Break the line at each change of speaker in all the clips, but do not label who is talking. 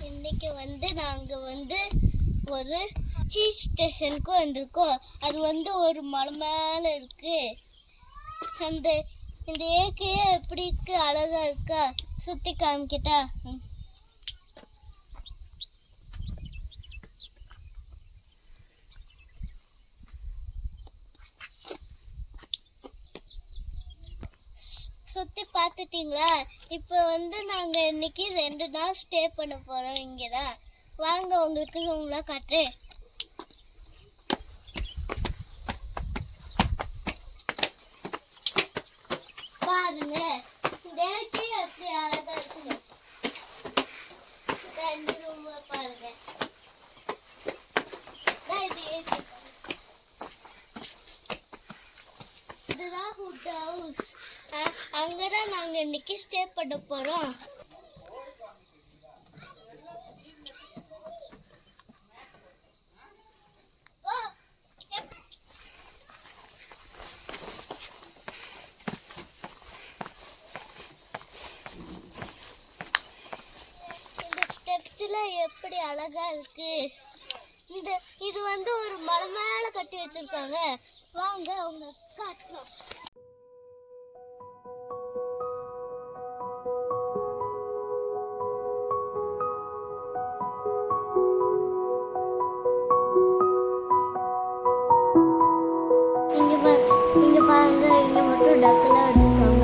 இன்னைக்கு நாங்கள் ஒரு ஹில் ஸ்டேஷனுக்கு வந்திருக்கோம். அது ஒரு மலை மேலே இருக்கு. இந்த இயற்கையே எப்படி இருக்கு, அழகா இருக்கா, சுற்றி காமிக்கிட்டா. சுற்றி பார்த்துட்டீங்களா? இப்போ நாங்கள் இன்னைக்கு 2 நாள் ஸ்டே பண்ண போகிறோம். இங்கே தான் வாங்க, உங்களுக்கு ரூம்லாம் காட்டுறேன். பாருங்க, இந்த இயற்கையே எப்படி அழகா இருக்குங்க. இந்த ரூம் பாருங்க. இதுதான் ஹுட் ஹவுஸ். அங்கதான் நாங்க இன்னைக்கு ஸ்டே பண்ண போறோம். இந்த ஸ்டெப்ஸ்ல எப்படி அழகா இருக்கு. இது ஒரு மலை மேல கட்டி வச்சிருக்காங்க. வாங்க அவங்க காட்டலாம். இங்க பாருங்க, இங்க மட்டும் டக்கெல்லாம் வச்சிருக்காங்க.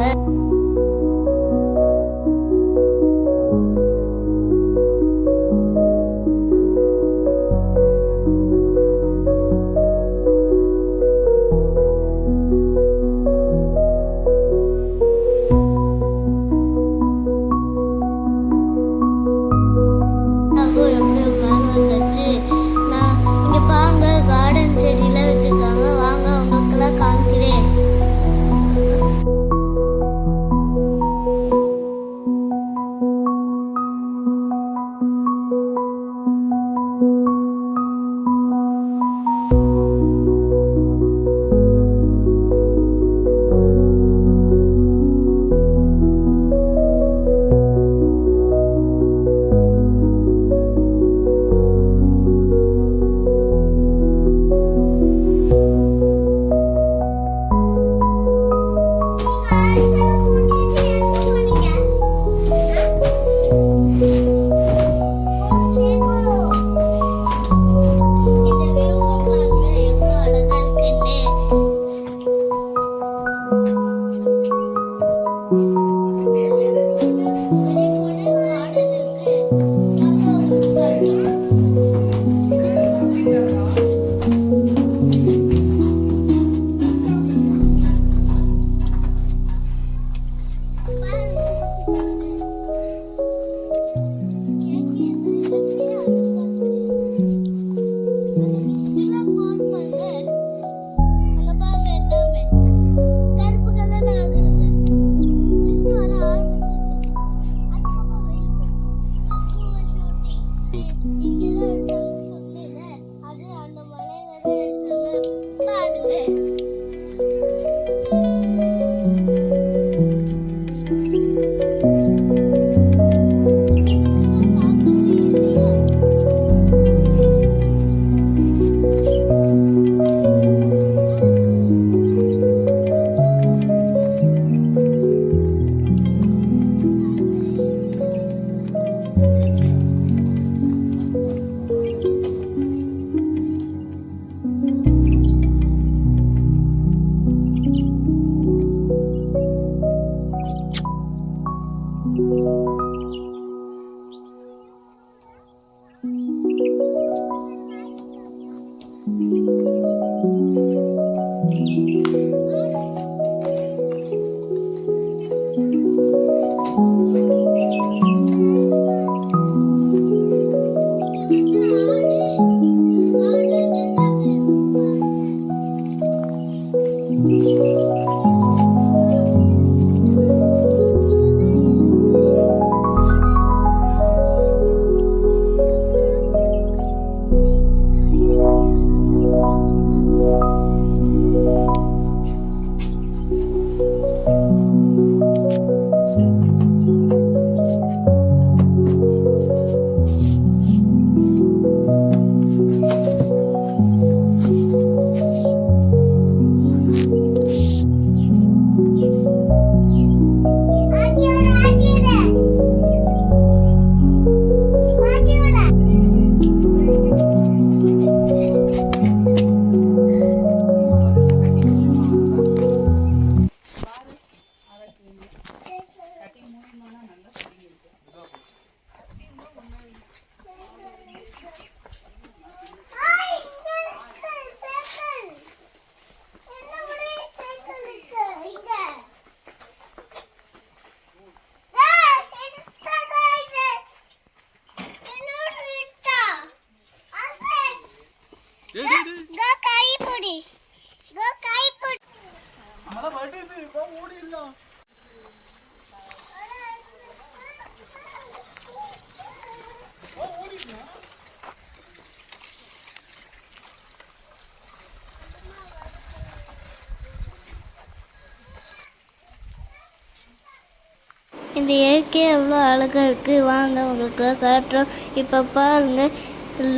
இந்த இயற்கை எவ்வளோ அழகாக இருக்குது. வாங்க உங்களுக்குலாம் காட்டுறோம். இப்போ பாருங்கள்,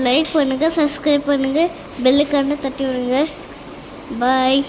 லைக் பண்ணுங்கள், சப்ஸ்கிரைப் பண்ணுங்கள், பெல்லுக்கான தட்டி விடுங்க. பாய்.